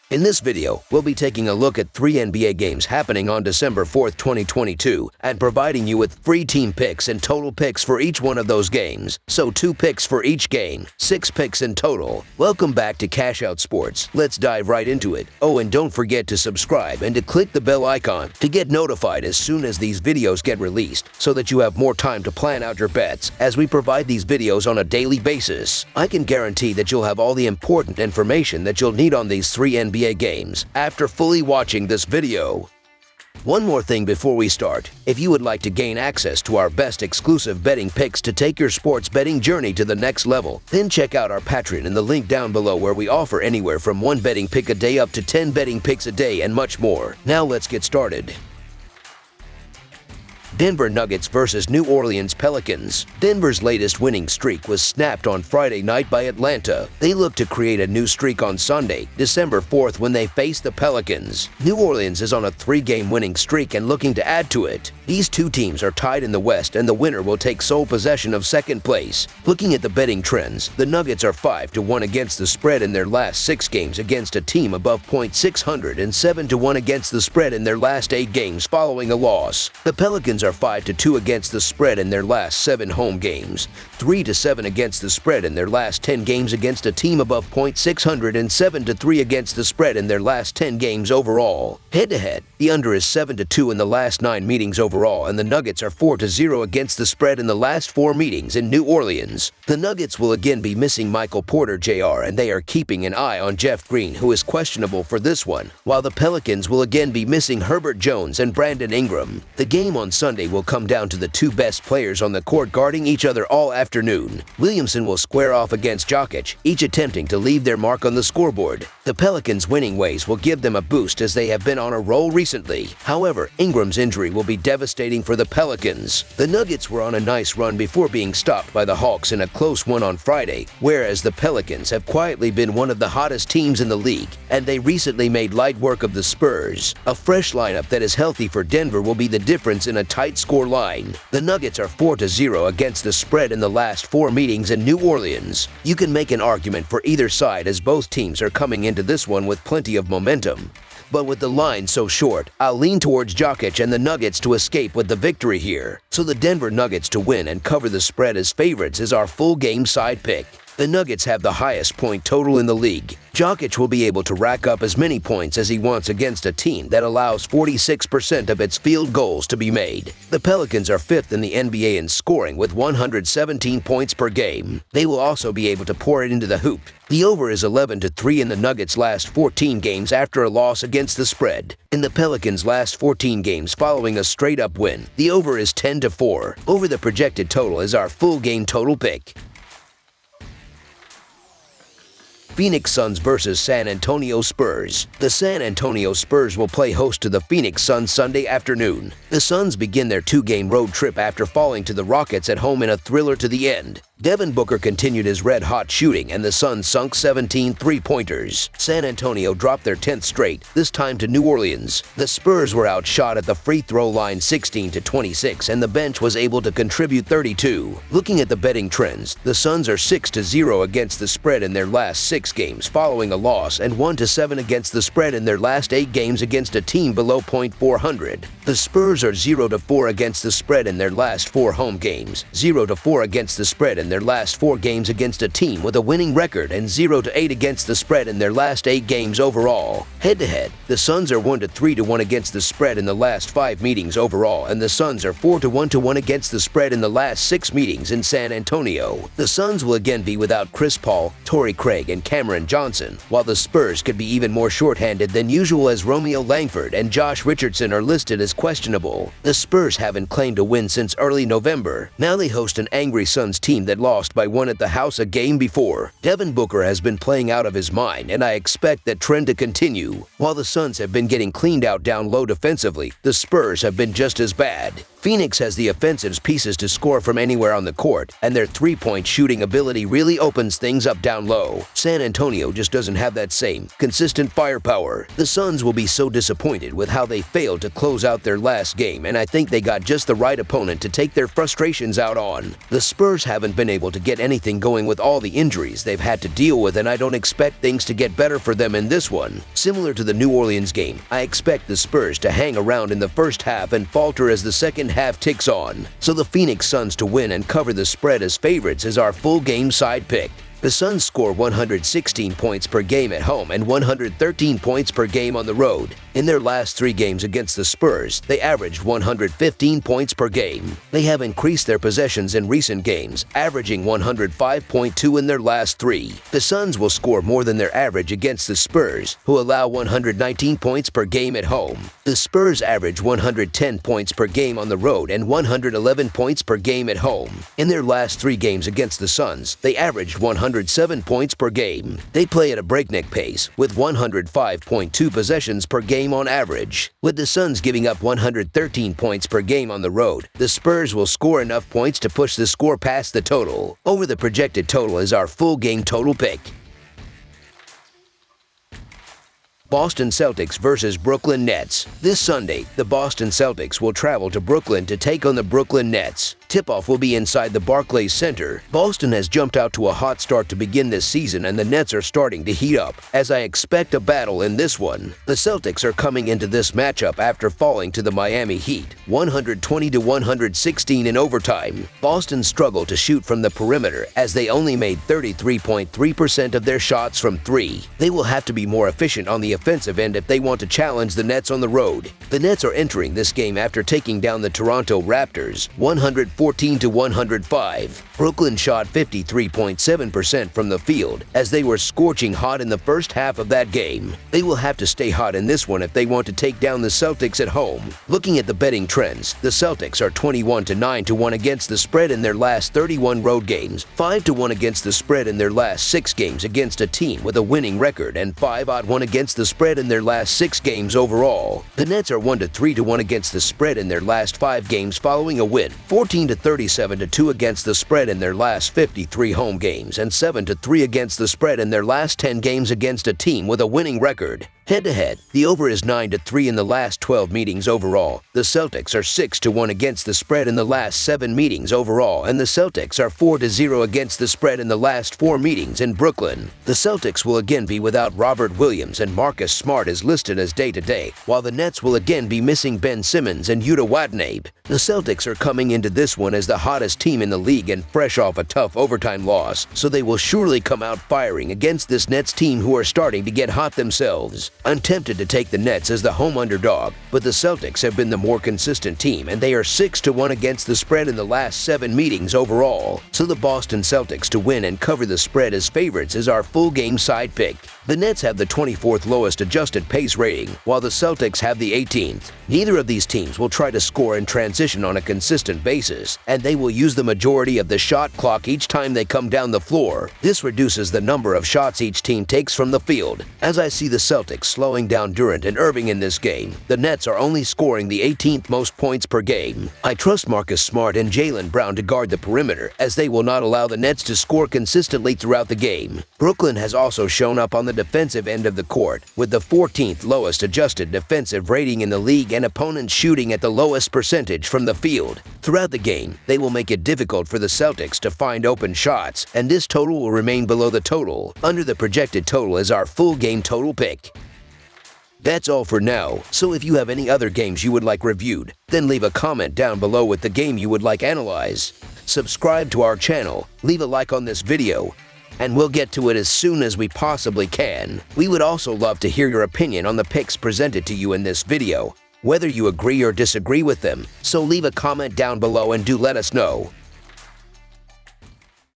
In this video, we'll be taking a look at 3 NBA games happening on December 4th, 2022, and providing you with free team picks and total picks for each one of those games. So 2 picks for each game, 6 picks in total. Welcome back to Cash Out Sports. Let's dive right into it. Oh, and don't forget to subscribe and to click the bell icon to get notified as soon as these videos get released, so that you have more time to plan out your bets as we provide these videos on a daily basis. I can guarantee that you'll have all the important information that you'll need on these 3 NBA games after fully watching this video. One more thing before we start. If you would like to gain access to our best exclusive betting picks to take your sports betting journey to the next level, then check out our Patreon in the link down below, where we offer anywhere from 1 betting pick a day up to 10 betting picks a day and much more. Now let's get started. Denver Nuggets versus New Orleans Pelicans. Denver's latest winning streak was snapped on Friday night by Atlanta. They look to create a new streak on Sunday, December 4th, when they face the Pelicans. New Orleans is on a 3-game winning streak and looking to add to it. These two teams are tied in the West, and the winner will take sole possession of second place. Looking at the betting trends, the Nuggets are 5-1 against the spread in their last 6 games against a team above .600 and 7-1 against the spread in their last 8 games following a loss. The Pelicans are 5-2 against the spread in their last 7 home games, 3-7 against the spread in their last 10 games against a team above .600, and 7-3 against the spread in their last 10 games overall. Head-to-head, the under is 7-2 in the last 9 meetings overall, and the Nuggets are 4-0 against the spread in the last 4 meetings in New Orleans. The Nuggets will again be missing Michael Porter Jr., and they are keeping an eye on Jeff Green, who is questionable for this one, while the Pelicans will again be missing Herbert Jones and Brandon Ingram. The game on Sunday will come down to the 2 best players on the court guarding each other all afternoon. Williamson will square off against Jokic, each attempting to leave their mark on the scoreboard. The Pelicans' winning ways will give them a boost, as they have been on a roll recently. However, Ingram's injury will be devastating for the Pelicans. The Nuggets were on a nice run before being stopped by the Hawks in a close one on Friday, whereas the Pelicans have quietly been one of the hottest teams in the league, and they recently made light work of the Spurs. A fresh lineup that is healthy for Denver will be the difference in a tight score line. The Nuggets are 4-0 against the spread in the last 4 meetings in New Orleans. You can make an argument for either side, as both teams are coming into this one with plenty of momentum. But with the line so short, I'll lean towards Jokic and the Nuggets to escape with the victory here. So the Denver Nuggets to win and cover the spread as favorites is our full game side pick. The Nuggets have the highest point total in the league. Jokic will be able to rack up as many points as he wants against a team that allows 46% of its field goals to be made. The Pelicans are 5th in the NBA in scoring with 117 points per game. They will also be able to pour it into the hoop. The over is 11-3 in the Nuggets' last 14 games after a loss against the spread. In the Pelicans' last 14 games following a straight-up win, the over is 10-4. Over the projected total is our full game total pick. Phoenix Suns versus San Antonio Spurs. The San Antonio Spurs will play host to the Phoenix Suns Sunday afternoon. The Suns begin their 2-game road trip after falling to the Rockets at home in a thriller to the end. Devin Booker continued his red-hot shooting, and the Suns sunk 17 3-pointers. San Antonio dropped their 10th straight, this time to New Orleans. The Spurs were outshot at the free throw line 16-26, and the bench was able to contribute 32. Looking at the betting trends, the Suns are 6-0 against the spread in their last 6 games following a loss, and 1-7 against the spread in their last 8 games against a team below .400. The Spurs are 0-4 against the spread in their last 4 home games, 0-4 against the spread in their last 4 games against a team with a winning record, and 0-8 against the spread in their last 8 games overall. Head-to-head, the Suns are 1-3-1 against the spread in the last 5 meetings overall, and the Suns are 4-1 against the spread in the last 6 meetings in San Antonio. The Suns will again be without Chris Paul, Torrey Craig, and Cameron Johnson, while the Spurs could be even more shorthanded than usual, as Romeo Langford and Josh Richardson are listed as questionable. The Spurs haven't claimed a win since early November. Now they host an angry Suns team that lost by 1 at the house a game before. Devin Booker has been playing out of his mind, and I expect that trend to continue. While the Suns have been getting cleaned out down low defensively, the Spurs have been just as bad. Phoenix has the offensive pieces to score from anywhere on the court, and their three-point shooting ability really opens things up down low. San Antonio just doesn't have that same consistent firepower. The Suns will be so disappointed with how they failed to close out their last game, and I think they got just the right opponent to take their frustrations out on. The Spurs haven't been able to get anything going with all the injuries they've had to deal with, and I don't expect things to get better for them in this one. Similar to the New Orleans game, I expect the Spurs to hang around in the first half and falter as the second half ticks on. So the Phoenix Suns to win and cover the spread as favorites is our full game side pick. The Suns score 116 points per game at home and 113 points per game on the road. In their last 3 games against the Spurs, they averaged 115 points per game. They have increased their possessions in recent games, averaging 105.2 in their last 3. The Suns will score more than their average against the Spurs, who allow 119 points per game at home. The Spurs average 110 points per game on the road and 111 points per game at home. In their last 3 games against the Suns, they averaged 107 points per game. They play at a breakneck pace, with 105.2 possessions per game on average. With the Suns giving up 113 points per game on the road, the Spurs will score enough points to push the score past the total. Over the projected total is our full game total pick. Boston Celtics versus Brooklyn Nets. This Sunday, the Boston Celtics will travel to Brooklyn to take on the Brooklyn Nets. Tip-off will be inside the Barclays Center. Boston has jumped out to a hot start to begin this season, and the Nets are starting to heat up, as I expect a battle in this one. The Celtics are coming into this matchup after falling to the Miami Heat, 120-116 in overtime. Boston struggled to shoot from the perimeter, as they only made 33.3% of their shots from 3. They will have to be more efficient on the offensive end if they want to challenge the Nets on the road. The Nets are entering this game after taking down the Toronto Raptors, 114-105. Brooklyn shot 53.7% from the field, as they were scorching hot in the first half of that game. They will have to stay hot in this one if they want to take down the Celtics at home. Looking at the betting trends, the Celtics are 21-9-1 against the spread in their last 31 road games, 5-1 against the spread in their last 6 games against a team with a winning record, and 5-1 against the spread in their last 6 games overall. The Nets are 1-3-1 against the spread in their last 5 games following a win, 14-37-2 against the spread in their last 53 home games, and 7-3 against the spread in their last 10 games against a team with a winning record. Head-to-head, the over is 9-3 in the last 12 meetings overall. The Celtics are 6-1 against the spread in the last 7 meetings overall, and the Celtics are 4-0 against the spread in the last 4 meetings in Brooklyn. The Celtics will again be without Robert Williams, and Marcus Smart is listed as day-to-day, while the Nets will again be missing Ben Simmons and Yuta Watanabe. The Celtics are coming into this one as the hottest team in the league and fresh off a tough overtime loss, so they will surely come out firing against this Nets team who are starting to get hot themselves. I'm tempted to take the Nets as the home underdog, but the Celtics have been the more consistent team, and they are 6-1 against the spread in the last 7 meetings overall. So the Boston Celtics to win and cover the spread as favorites is our full game side pick. The Nets have the 24th lowest adjusted pace rating, while the Celtics have the 18th. Neither of these teams will try to score in transition on a consistent basis, and they will use the majority of the shot clock each time they come down the floor. This reduces the number of shots each team takes from the field. As I see the Celtics slowing down Durant and Irving in this game, the Nets are only scoring the 18th most points per game. I trust Marcus Smart and Jaylen Brown to guard the perimeter, as they will not allow the Nets to score consistently throughout the game. Brooklyn has also shown up on the defensive end of the court, with the 14th lowest adjusted defensive rating in the league and opponents shooting at the lowest percentage from the field. Throughout the game, they will make it difficult for the Celtics to find open shots, and this total will remain below the total. Under the projected total is our full game total pick. That's all for now, so if you have any other games you would like reviewed, then leave a comment down below with the game you would like analyzed. Subscribe to our channel, leave a like on this video, and we'll get to it as soon as we possibly can. We would also love to hear your opinion on the picks presented to you in this video, whether you agree or disagree with them, so leave a comment down below and do let us know.